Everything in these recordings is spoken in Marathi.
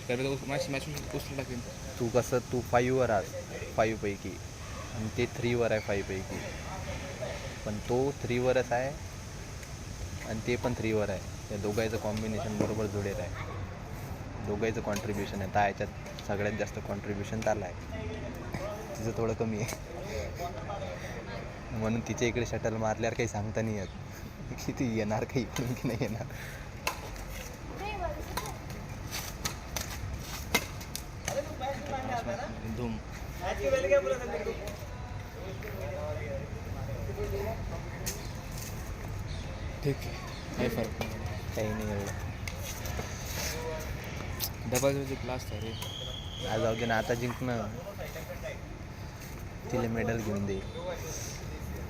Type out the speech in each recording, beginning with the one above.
तर मॅच मॅच उचलून टाकेन. तू कसं तू 5वर आहात 5 पैकी आणि ते 3वर आहे 5 पैकी. पण तो 3वरच आहे आणि ते पण 3वर आहे. त्या दोघांचं कॉम्बिनेशन बरोबर जुळेल आहे. दोघांचं कॉन्ट्रीब्युशन आहे. त्या ह्याच्यात सगळ्यात जास्त कॉन्ट्रीब्युशन त्याला आहे. तिचं थोडं कमी आहे. म्हणून तिच्या इकडे शटल मारल्यावर काही सांगता नाही येत की ती येणार काही इकडून की नाही येणार. धूम. ठीक आहे, काही फरक नाही. काही नाही एवढं. डबल क्लास रे. आज जाऊ दे ना, आता जिंकणं. तिला मेडल घेऊन दे.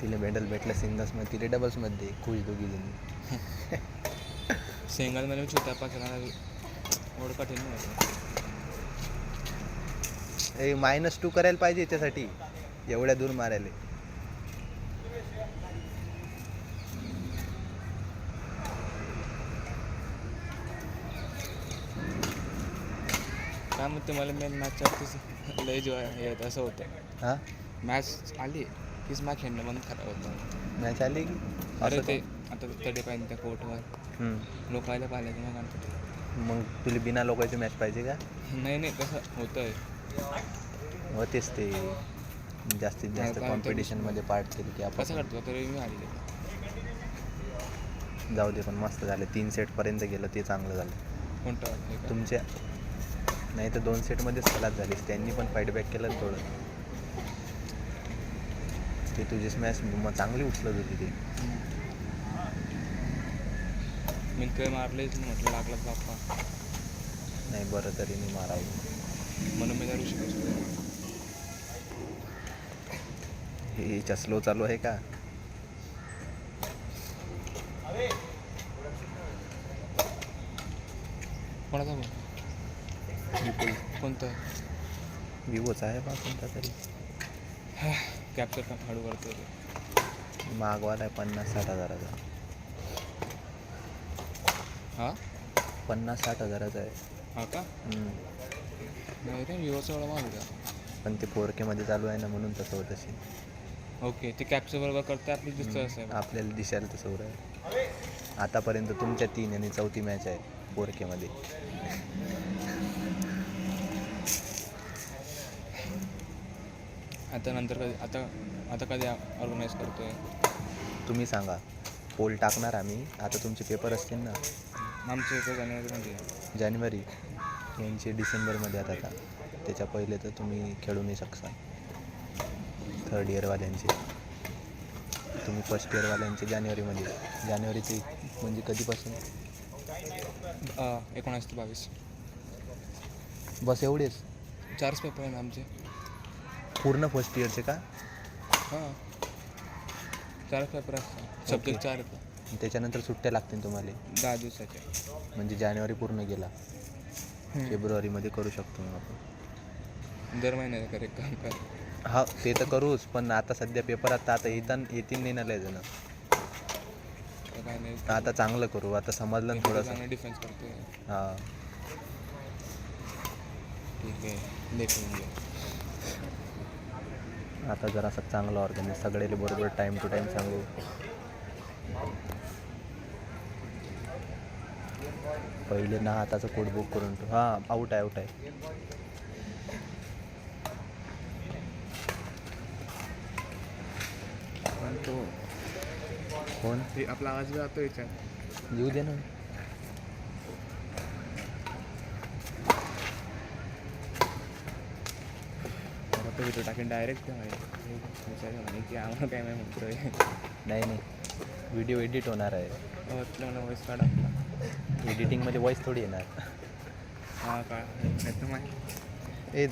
तिला मेडल भेटलं सिंगल्समध्ये, तिला डबल्समध्ये खुश दोघी जणी. सिंगलमध्ये छोट्या पाकिस्तानाला एवढं कठीण नाही. -2 करायला पाहिजे याच्यासाठी, एवढ्या दूर मारायला. काय म्हणते मला मेन मॅचच्या लय जो आहे असं होतं. हां, मॅच आली हीच मॅच खेळणं म्हणून खराब होतं. मॅच आली की अरे ते आता तडे पाहिजे त्या कोर्टवर लोकायला पाहिलं की मग आणतो. मग तुला बिना लोकांची मॅच पाहिजे का? नाही तसं होतं आहे. होतेच ते जास्तीत जास्त कॉम्पिटिशनमध्ये पार्ट केली की आपण. कसं करतो तरी मी आली. जाऊ दे, पण मस्त झालं. 3 सेटपर्यंत गेलं ते चांगलं झालं. कोणतं वाटतं तुमच्या नाही तर 2 सेटमध्येच खलास झालीस. त्यांनी पण फाईटबॅक केलं थोडं. ते तुझी स्मॅश मग चांगली उचलत होती ती. मी काही मारलेच म्हटलं लागलं बाप्पा. नाही बरं तरी मी मारावं म्हणून मी करू शकतो. हे स्लो चालू आहे का? कोणाचा बोल कोणतं विवोचा आहे बा कोणता तरी. कॅप्चर पण हळू करतो रे. मागवाला आहे 50-60 हजाराचा. हां 50-60 हजाराचा आहे. हां का? नाही रे विवोचा एवढा महाग का? पण ते 4K चालू आहे ना, म्हणून तसं होत असेल. ओके, ते कॅप्चर बरोबर करते आपली दिसतं असं. आपल्याला दिसायला तसं होत आहे. आतापर्यंत तुमच्या 3 आणि 4थी मॅच आहे 4K. आता नंतर कधी आता कधी ऑर्गनाईज करतोय तुम्ही सांगा. पोल टाकणार आम्ही. आता तुमचे पेपर असतील ना. आमचे पेपर जानेवारी यांचे डिसेंबरमध्ये आता. त्याच्या पहिले तर तुम्ही खेळू नाही शकता. 3rd इयरवाल्यांचे. तुम्ही 1st इयरवाल्यांचे जानेवारीचे म्हणजे कधीपासून? 19 ते 22. बस एवढेच 4 पेपर आहे ना आमचे पूर्ण 1st इयरचे का? हां 4 पेपर असतात. सब्जेक्ट 4 येतात. त्याच्यानंतर सुट्ट्या लागतील तुम्हाला 10 दिवसाच्या. म्हणजे जानेवारी पूर्ण गेला. फेब्रुवारीमध्ये करू शकतो मग आपण. दर महिन्यात कर एक काम कर. हा ते तर करूच, पण आता सध्या पेपरात आता येतील नाही ना लय जण. काय नाही आता चांगलं करू. आता समजलं थोडंसं. डिफेन्स करतो. हां ठीक आहे, देखून घे. आता जरासं चांगलं ऑर्गनाईज सगळ्याला बरोबर टाईम टू टाईम सांगू. पहिले ना हाताचं कोड बुक करून ठेव. हां आऊट आहे. पण तो कोण? ते आपला आवाज बी जातो याच्यात. येऊ दे ना. व्हिडिओ टाकेन डायरेक्ट विचार की आम्हाला काय नाही म्हणतोय. नाही व्हिडिओ एडिट होणार आहे. मला वॉईस काढ आपला. एडिटिंगमध्ये वॉईस थोडी येणार. हां का नाही तर माहिती.